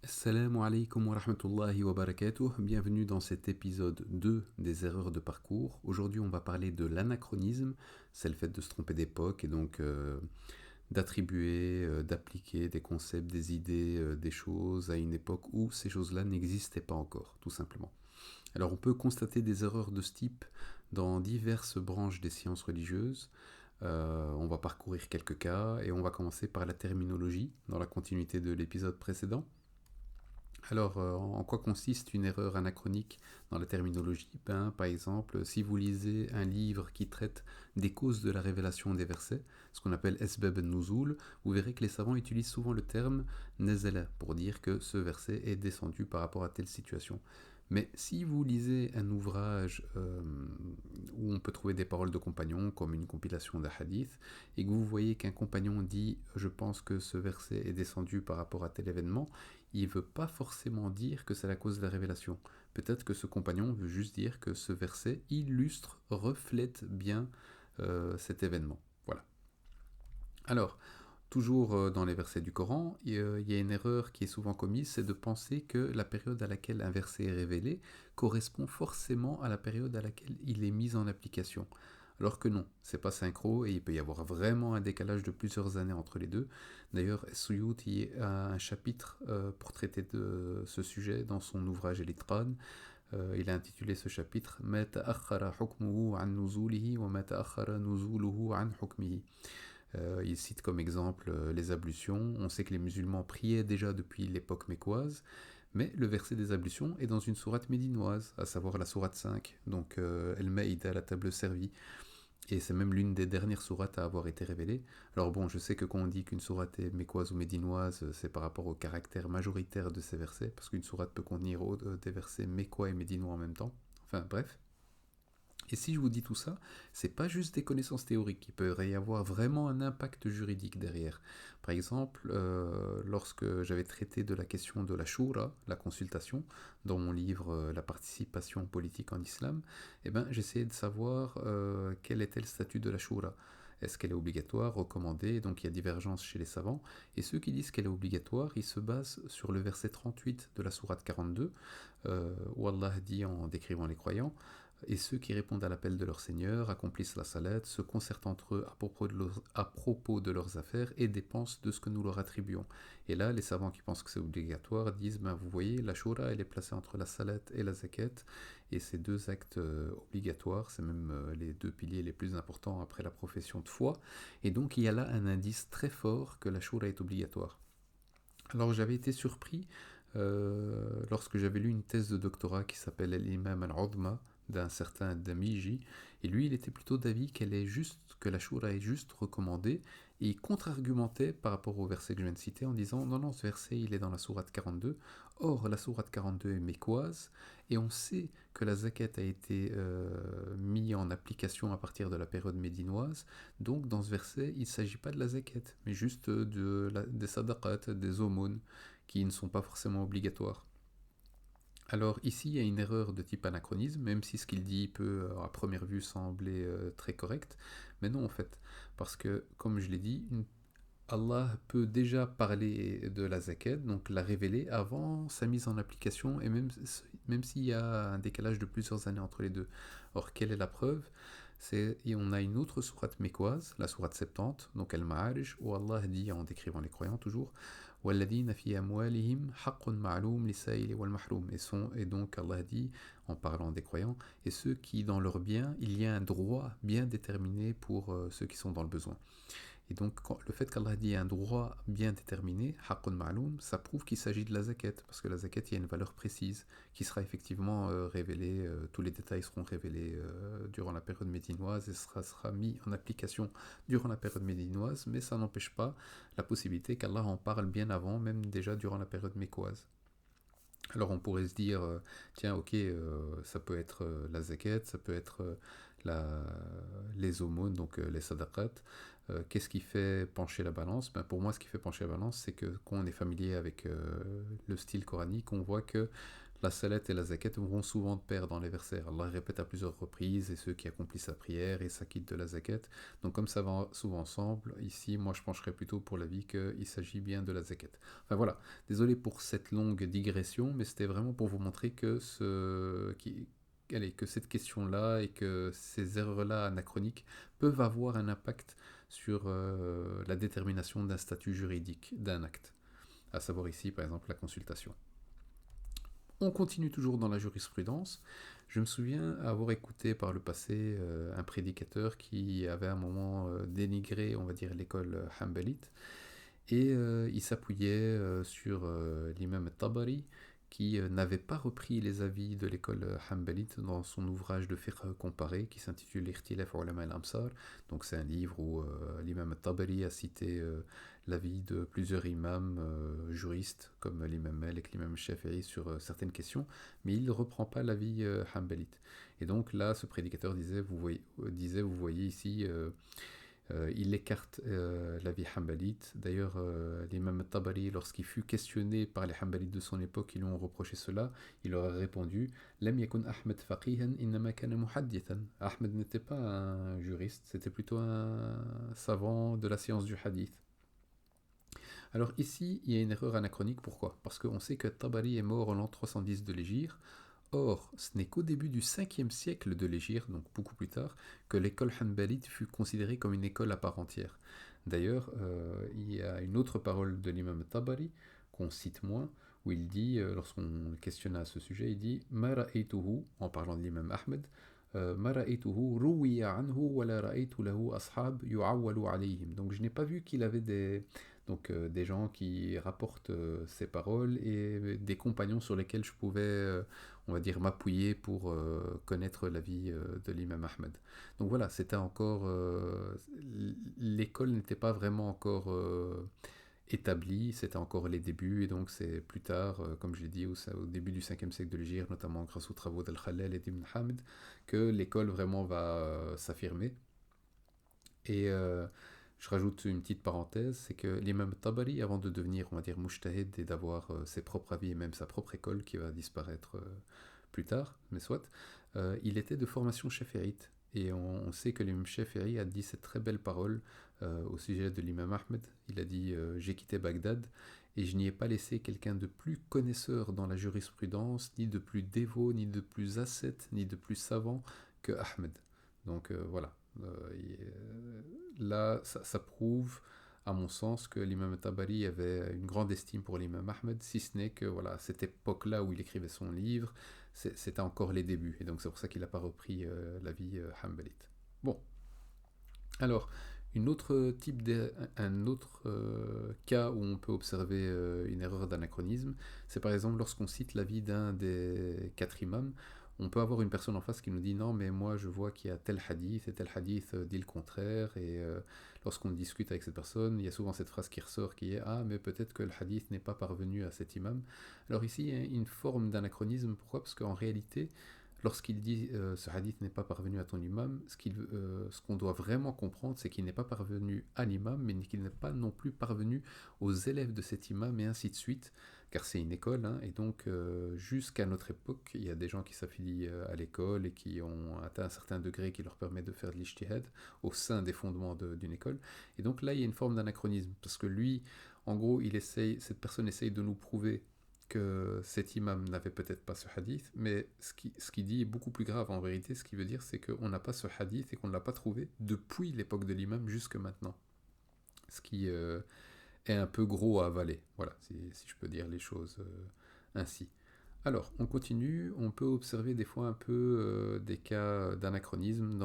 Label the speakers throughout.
Speaker 1: Assalamu alaikum wa rahmatullahi wa barakatuh. Bienvenue dans cet épisode 2 des erreurs de parcours. Aujourd'hui, on va parler de l'anachronisme. C'est le fait de se tromper d'époque et donc d'attribuer, d'appliquer des concepts, des idées, des choses à une époque où ces choses-là n'existaient pas encore, tout simplement. Alors, on peut constater des erreurs de ce type dans diverses branches des sciences religieuses. On va parcourir quelques cas et on va commencer par la terminologie dans la continuité de l'épisode précédent. Alors, en quoi consiste une erreur anachronique dans la terminologie? Par exemple, si vous lisez un livre qui traite des causes de la révélation des versets, ce qu'on appelle Esbab al-Nuzul, vous verrez que les savants utilisent souvent le terme Nazala pour dire que ce verset est descendu par rapport à telle situation. Mais si vous lisez un ouvrage où on peut trouver des paroles de compagnons, comme une compilation d'un hadith, et que vous voyez qu'un compagnon dit «Je pense que ce verset est descendu par rapport à tel événement», il ne veut pas forcément dire que c'est la cause de la révélation. Peut-être que ce compagnon veut juste dire que ce verset illustre, reflète bien cet événement. Voilà. Alors, toujours dans les versets du Coran, il y a une erreur qui est souvent commise, c'est de penser que la période à laquelle un verset est révélé correspond forcément à la période à laquelle il est mis en application. Alors que non, c'est pas synchro et il peut y avoir vraiment un décalage de plusieurs années entre les deux. D'ailleurs, Suyuti a un chapitre pour traiter de ce sujet dans son ouvrage Elitran. Il a intitulé ce chapitre Ma ta'akhara hukmuhu an nuzulihi wa ma ta'akhara nuzuluhu an hukmihi. Il cite comme exemple les ablutions. On sait que les musulmans priaient déjà depuis l'époque mécoise, mais le verset des ablutions est dans une sourate médinoise, à savoir la sourate 5, donc El-Maïda, la table servie. Et c'est même l'une des dernières sourates à avoir été révélée. Alors bon, je sais que quand on dit qu'une sourate est mécoise ou médinoise, c'est par rapport au caractère majoritaire de ces versets, parce qu'une sourate peut contenir des versets mécois et médinois en même temps. Enfin bref. Et si je vous dis tout ça, c'est pas juste des connaissances théoriques, il peut y avoir vraiment un impact juridique derrière. Par exemple, lorsque j'avais traité de la question de la shura, la consultation, dans mon livre La participation politique en islam, eh ben, j'essayais de savoir quel était le statut de la shura. Est-ce qu'elle est obligatoire, recommandée? Donc il y a divergence chez les savants. Et ceux qui disent qu'elle est obligatoire, ils se basent sur le verset 38 de la sourate 42, où Allah dit en décrivant les croyants: et ceux qui répondent à l'appel de leur Seigneur accomplissent la salat, se concertent entre eux à propos de leurs affaires et dépensent de ce que nous leur attribuons. Et là, les savants qui pensent que c'est obligatoire disent, vous voyez, la shura, elle est placée entre la salat et la zakat, et ces deux actes obligatoires, c'est même les deux piliers les plus importants après la profession de foi, et donc il y a là un indice très fort que la shura est obligatoire. Alors j'avais été surpris lorsque j'avais lu une thèse de doctorat qui s'appelle l'imam al-Udma d'un certain Damiji, et lui il était plutôt d'avis que la shura est juste recommandée, et il contre-argumentait par rapport au verset que je viens de citer en disant non, non, ce verset il est dans la sourate 42, or la sourate 42 est mécoise, et on sait que la zakat a été mise en application à partir de la période médinoise, donc dans ce verset il ne s'agit pas de la zakat, mais juste des sadaqat, des aumônes, qui ne sont pas forcément obligatoires. Alors ici, il y a une erreur de type anachronisme, même si ce qu'il dit peut à première vue sembler très correct, mais non en fait, parce que comme je l'ai dit, Allah peut déjà parler de la zakat, donc la révéler avant sa mise en application, et même s'il y a un décalage de plusieurs années entre les deux. Or, quelle est la preuve? Et on a une autre sourate mécoise, la sourate 70, donc Al-Ma'arij, où Allah dit, en décrivant les croyants toujours, وَالَّذِينَ فِي أَمْوَالِهِمْ حَقٌّ مَعْلُومٌ لِلسَّائِلِ وَالْمَحْرُومِ. Et donc Allah dit, en parlant des croyants, et ceux qui dans leurs biens, il y a un droit bien déterminé pour ceux qui sont dans le besoin. Et donc, le fait qu'Allah dit un droit bien déterminé, haqqun ma'loum, ça prouve qu'il s'agit de la zakat, parce que la zakat, il y a une valeur précise qui sera effectivement révélée, tous les détails seront révélés durant la période médinoise et sera mis en application durant la période médinoise, mais ça n'empêche pas la possibilité qu'Allah en parle bien avant, même déjà durant la période mécoise. Alors on pourrait se dire, tiens, ok, ça peut être la zakat, ça peut être la, les aumônes, donc les sadaqat. Qu'est-ce qui fait pencher la balance? Pour moi, ce qui fait pencher la balance, c'est que quand on est familier avec le style coranique, on voit que la salat et la zakat vont souvent de pair dans les versets. Allah répète à plusieurs reprises, et ceux qui accomplissent sa prière et s'acquittent de la zakat. Donc comme ça va souvent ensemble, ici moi je pencherais plutôt pour l'avis qu'il s'agit bien de la zakat. Enfin voilà, désolé pour cette longue digression, mais c'était vraiment pour vous montrer que que cette question-là et que ces erreurs-là anachroniques peuvent avoir un impact sur la détermination d'un statut juridique d'un acte, à savoir ici par exemple la consultation. On continue toujours dans la jurisprudence. Je me souviens avoir écouté par le passé un prédicateur qui avait à un moment dénigré, on va dire, l'école Hanbalite, et il s'appuyait sur l'imam Tabari, qui n'avait pas repris les avis de l'école Hanbalite dans son ouvrage de fiqh comparé qui s'intitule Ikhtilaf Ulama al-Amsar. Donc c'est un livre où l'imam Tabari a cité l'avis de plusieurs imams juristes comme l'imam Malik, l'imam Shafi'i sur certaines questions, mais il ne reprend pas l'avis Hanbalite. Et donc là, ce prédicateur vous voyez ici il écarte l'avis Hanbalite. D'ailleurs, l'imam Tabari, lorsqu'il fut questionné par les Hanbalites de son époque, ils lui ont reproché cela. Il leur a répondu Lam yakun Ahmed faqihan innama kana muhaddithan. Ahmed n'était pas un juriste, c'était plutôt un savant de la science du hadith. Alors ici, il y a une erreur anachronique. Pourquoi? Parce qu'on sait que Tabari est mort en l'an 310 de l'Hégire. Or, ce n'est qu'au début du 5e siècle de l'Hégire, donc beaucoup plus tard, que l'école Hanbalite fut considérée comme une école à part entière. D'ailleurs, il y a une autre parole de l'imam Tabari, qu'on cite moins, où il dit, lorsqu'on le questionne à ce sujet, il dit Ma ra'aytuhu, en parlant de l'imam Ahmed, Ma ra'aytuhu ruwiya anhu wa la ra'aytu lahu ashab yu'awwalu alayhim. Donc je n'ai pas vu qu'il avait des gens qui rapportent ces paroles et des compagnons sur lesquels je pouvais on va dire, m'appuyer pour connaître la vie de l'imam Ahmed. Donc voilà, c'était encore... l'école n'était pas vraiment encore établie, c'était encore les débuts, et donc c'est plus tard, comme je l'ai dit, au début du 5e siècle de l'Hégire, notamment grâce aux travaux d'Al-Khalal et d'Ibn Hamd, que l'école vraiment va s'affirmer. Et je rajoute une petite parenthèse, c'est que l'imam Tabari, avant de devenir, on va dire, mujtahid et d'avoir ses propres avis et même sa propre école qui va disparaître plus tard, mais soit, il était de formation shafi'ite. Et on sait que l'imam Shafi'i a dit cette très belle parole au sujet de l'imam Ahmed. Il a dit J'ai quitté Bagdad et je n'y ai pas laissé quelqu'un de plus connaisseur dans la jurisprudence, ni de plus dévot, ni de plus ascète, ni de plus savant que Ahmed. Donc voilà. Là, ça prouve, à mon sens, que l'imam Tabari avait une grande estime pour l'imam Ahmed, si ce n'est que voilà, à cette époque-là où il écrivait son livre, c'était encore les débuts, et donc c'est pour ça qu'il n'a pas repris l'avis Hanbalite. Bon, alors, un autre cas où on peut observer une erreur d'anachronisme, c'est par exemple lorsqu'on cite l'avis d'un des 4 imams, on peut avoir une personne en face qui nous dit non mais moi je vois qu'il y a tel hadith et tel hadith dit le contraire, et lorsqu'on discute avec cette personne, il y a souvent cette phrase qui ressort qui est ah mais peut-être que le hadith n'est pas parvenu à cet imam. Alors ici il y a une forme d'anachronisme. Pourquoi? Parce qu'en réalité lorsqu'il dit ce hadith n'est pas parvenu à ton imam, ce qu'on doit vraiment comprendre, c'est qu'il n'est pas parvenu à l'imam, mais qu'il n'est pas non plus parvenu aux élèves de cet imam, et ainsi de suite, car c'est une école, hein, et donc jusqu'à notre époque, il y a des gens qui s'affilient à l'école et qui ont atteint un certain degré qui leur permet de faire de l'ijtihad au sein des fondements d'une école. Et donc là, il y a une forme d'anachronisme, parce que lui, en gros, cette personne essaye de nous prouver que cet imam n'avait peut-être pas ce hadith, mais ce qu'il dit est beaucoup plus grave en vérité. Ce qui veut dire, c'est qu'on n'a pas ce hadith et qu'on ne l'a pas trouvé depuis l'époque de l'imam jusque maintenant. Ce qui est un peu gros à avaler, voilà, si je peux dire les choses ainsi. Alors, on continue, on peut observer des fois un peu des cas d'anachronisme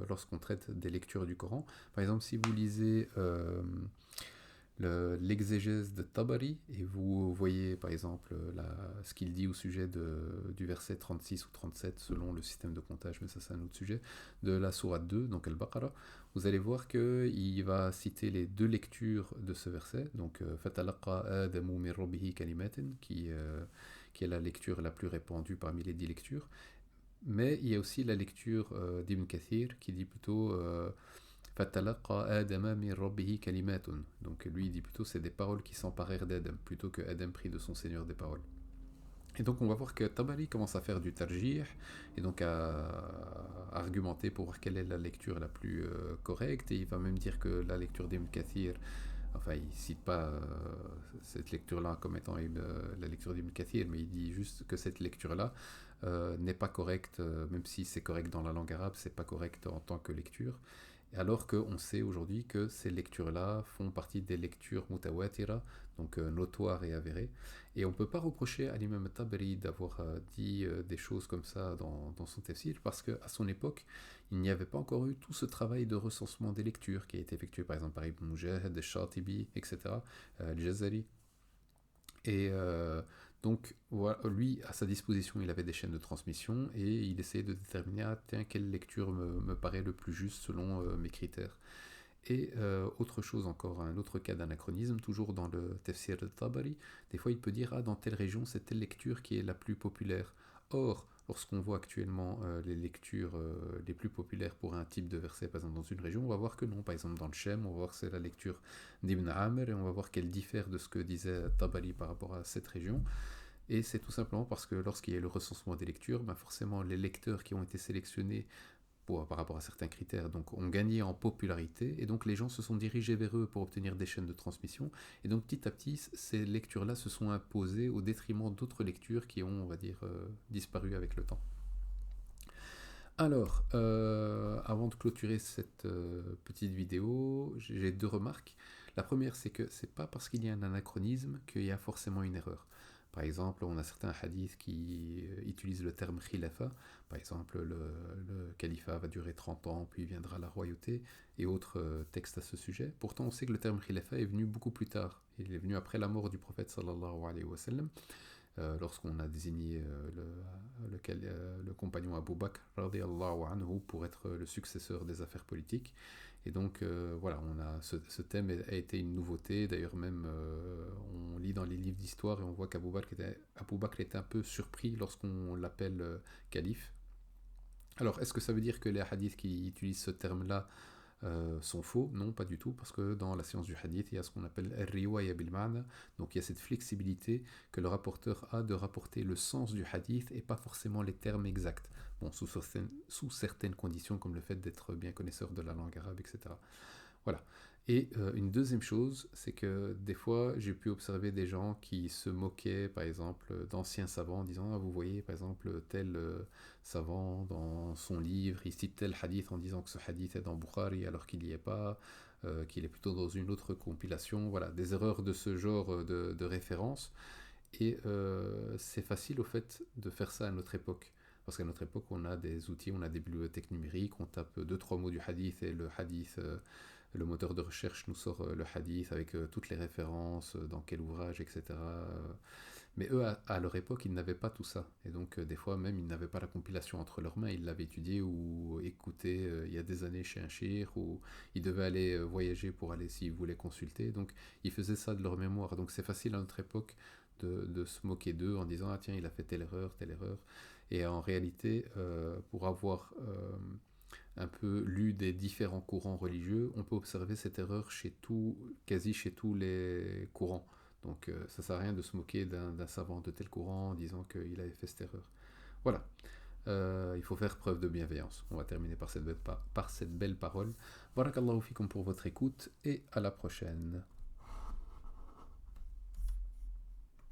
Speaker 1: lorsqu'on traite des lectures du Coran. Par exemple, si vous lisez l'exégèse de Tabari, et vous voyez par exemple ce qu'il dit au sujet du verset 36 ou 37 selon le système de comptage, mais ça c'est un autre sujet, de la sourate 2, donc Al-Baqarah, vous allez voir qu'il va citer les 2 lectures de ce verset, donc Fatalaqa Adamu min Rabbihi kalimatin, qui est la lecture la plus répandue parmi les 10 lectures, mais il y a aussi la lecture d'Ibn Kathir qui dit plutôt Fatalaqa Adama min Rabbihi kalimatun. Donc lui il dit plutôt c'est des paroles qui s'emparèrent d'Adam, plutôt que Adam prit de son Seigneur des paroles. Et donc on va voir que Tabari commence à faire du tarjih, et donc à argumenter pour voir quelle est la lecture la plus correcte, et il va même dire que la lecture d'Ibn Kathir, enfin il cite pas cette lecture-là comme étant la lecture d'Ibn Kathir, mais il dit juste que cette lecture-là n'est pas correcte, même si c'est correct dans la langue arabe, c'est pas correct en tant que lecture. Alors qu'on sait aujourd'hui que ces lectures-là font partie des lectures mutawatira, donc notoires et avérées. Et on ne peut pas reprocher à l'imam Tabari d'avoir dit des choses comme ça dans son tafsir, parce qu'à son époque, il n'y avait pas encore eu tout ce travail de recensement des lectures qui a été effectué par exemple par Ibn Mujahid, Shatibi, etc., Al-Jazari. Et donc, voilà, lui, à sa disposition, il avait des chaînes de transmission et il essayait de déterminer, ah, tiens, quelle lecture me paraît le plus juste selon mes critères. Et autre chose encore, un autre cas d'anachronisme, toujours dans le Tafsir al-Tabari, des fois il peut dire, ah, dans telle région, c'est telle lecture qui est la plus populaire. Or, lorsqu'on voit actuellement les lectures les plus populaires pour un type de verset, par exemple dans une région, on va voir que non. Par exemple dans le Shem, on va voir que c'est la lecture d'Ibn Amr, et on va voir qu'elle diffère de ce que disait Tabari par rapport à cette région. Et c'est tout simplement parce que lorsqu'il y a le recensement des lectures, ben forcément les lecteurs qui ont été sélectionnés par rapport à certains critères, donc ont gagné en popularité, et donc les gens se sont dirigés vers eux pour obtenir des chaînes de transmission, et donc petit à petit, ces lectures-là se sont imposées au détriment d'autres lectures qui ont, on va dire, disparu avec le temps. Alors, avant de clôturer cette petite vidéo, j'ai deux remarques. La première, c'est que c'est pas parce qu'il y a un anachronisme qu'il y a forcément une erreur. Par exemple, on a certains hadiths qui utilisent le terme khilafa. Par exemple, le califat va durer 30 ans, puis viendra la royauté, et autres textes à ce sujet. Pourtant, on sait que le terme khilafa est venu beaucoup plus tard. Il est venu après la mort du prophète sallallahu alayhi wa sallam, lorsqu'on a désigné le compagnon Abu Bakr radiallahu anhu pour être le successeur des affaires politiques. Et donc voilà, ce thème a été une nouveauté. D'ailleurs même, on lit dans les livres d'histoire et on voit qu'Abu Bakr était un peu surpris lorsqu'on l'appelle calife. Alors, est-ce que ça veut dire que les hadiths qui utilisent ce terme-là sont faux? Non, pas du tout, parce que dans la science du hadith, il y a ce qu'on appelle al-riwaya bil-ma'na, donc il y a cette flexibilité que le rapporteur a de rapporter le sens du hadith et pas forcément les termes exacts, bon, sous certaines conditions, comme le fait d'être bien connaisseur de la langue arabe, etc. Voilà. Et une deuxième chose, c'est que des fois, j'ai pu observer des gens qui se moquaient, par exemple, d'anciens savants, en disant, ah, vous voyez, par exemple, tel savant, dans son livre, il cite tel hadith en disant que ce hadith est dans Bukhari, alors qu'il n'y est pas, qu'il est plutôt dans une autre compilation. Voilà, des erreurs de ce genre de référence. Et c'est facile, au fait, de faire ça à notre époque. Parce qu'à notre époque, on a des outils, on a des bibliothèques numériques, on tape deux, trois mots du hadith et le hadith, le moteur de recherche nous sort le hadith avec toutes les références, dans quel ouvrage, etc. Mais eux, à leur époque, ils n'avaient pas tout ça. Et donc, des fois, même, ils n'avaient pas la compilation entre leurs mains. Ils l'avaient étudié ou écouté il y a des années chez un cheikh, ou ils devaient aller voyager pour aller, s'ils voulaient consulter. Donc, ils faisaient ça de leur mémoire. Donc, c'est facile à notre époque de se moquer d'eux en disant, ah tiens, il a fait telle erreur, telle erreur. Et en réalité, pour avoir un peu lu des différents courants religieux, on peut observer cette erreur quasi chez tous les courants. Donc ça sert à rien de se moquer d'un savant de tel courant en disant qu'il avait fait cette erreur. Voilà. Il faut faire preuve de bienveillance. On va terminer par cette belle parole. Barakallahu fikum pour votre écoute et à la prochaine.